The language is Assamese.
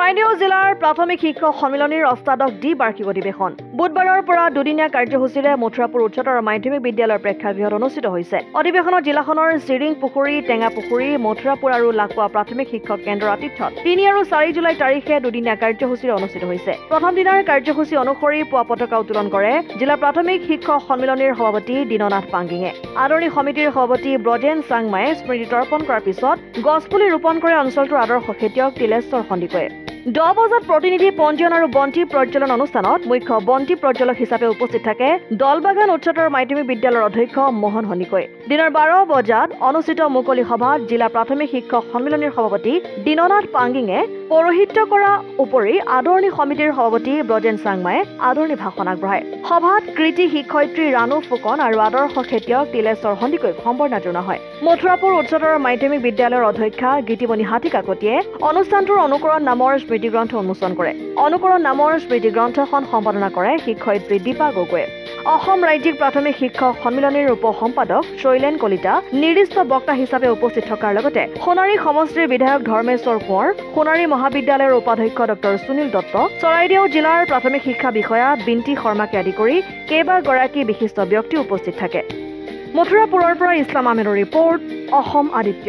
চৰাইদেউ জিলাৰ প্ৰাথমিক শিক্ষক সন্মিলনীৰ অষ্টাদশ বাৰ্ষিক অধিৱেশন বুধবাৰৰ পৰা দুদিনীয়া কাৰ্যসূচীৰে মথুৰাপুৰ উচ্চতৰ মাধ্যমিক বিদ্যালয়ৰ প্ৰেক্ষাগৃহত অনুষ্ঠিত হৈছে। অধিৱেশনত জিলাখনৰ চিৰিং পুখুৰী, টেঙা পুখুৰী, মথুৰাপুৰ আৰু লাখোৱা প্ৰাথমিক শিক্ষক কেন্দ্ৰৰ আতিথ্যত ৩ আৰু ৪ জুলাই তাৰিখে দুদিনীয়া কাৰ্যসূচীৰে অনুষ্ঠিত হৈছে। প্ৰথম দিনাৰ কাৰ্যসূচী অনুসৰি পুৱা পতাকা উত্তোলন কৰে জিলা প্ৰাথমিক শিক্ষক সন্মিলনীৰ সভাপতি দীননাথ পাংগিঙে। আদৰণি সমিতিৰ সভাপতি ব্ৰজেন চাংমাই স্মৃতি তৰ্পণ কৰাৰ পিছত গছপুলি ৰোপণ কৰে অঞ্চলটোৰ আদৰ্শ খেতিয়ক তিলেশ্বৰ সন্দিকৈয়ে। 10 বজাত প্ৰতিনিধি পঞ্জীয়ন আৰু বন্তি প্ৰজ্বলন অনুষ্ঠানত মুখ্য বন্তি প্ৰজ্বলক হিচাপে উপস্থিত থাকে দলবাগান উচ্চতৰ মাধ্যমিক বিদ্যালয়ৰ অধ্যক্ষ মোহন সন্দিকৈ। দিনৰ 12 বজাত অনুষ্ঠিত মুকলি সভাত জিলা প্ৰাথমিক শিক্ষক সন্মিলনীৰ সভাপতি দীননাথ পাংগিঙে পৌৰোহিত্য কৰাৰ উপৰি আদৰণি সমিতিৰ সভাপতি ব্ৰজেন চাংমাই আদৰণি ভাষণ আগবঢ়ায়। সভাত কৃতি শিক্ষয়িত্ৰী ৰাণু ফুকন আৰু আদৰ্শ খেতিয়ক তিলেশ্বৰ সন্দিকৈক সম্বৰ্ধনা জনোৱা হয়। মথুৰাপুৰ উচ্চতৰ মাধ্যমিক বিদ্যালয়ৰ অধ্যক্ষা গীতিমণি হাতীকাকতিয়ে অনুষ্ঠানটোৰ অনুকৰণ নামৰ স্মৃতি গ্ৰন্থ উন্মোচন কৰে। অনুকৰণ নামৰ স্মৃতি গ্ৰন্থখন সম্পাদনা কৰে শিক্ষয়িত্ৰী দীপা গগৈয়ে। অসম ৰাজ্যিক প্ৰাথমিক শিক্ষক সন্মিলনীৰ উপ সম্পাদক শৈলেন কলিতা নিৰ্দিষ্ট বক্তা হিচাপে উপস্থিত থকাৰ লগতে সোণাৰী সমষ্টিৰ বিধায়ক ধৰ্মেশ্বৰ কোঁৱৰ, সোণাৰী মহাবিদ্যালয়ৰ উপাধ্যক্ষ ডক্টৰ সুনীল দত্ত, চৰাইদেউ জিলাৰ প্ৰাথমিক শিক্ষা বিষয়া বিন্তি শৰ্মাকে আদি কৰি কেইবাগৰাকী বিশিষ্ট ব্যক্তি উপস্থিত থাকে। মথুৰাপুৰৰ পৰা ইছলাম আহমেদৰ ৰিপৰ্ট, অসম আদিত্য।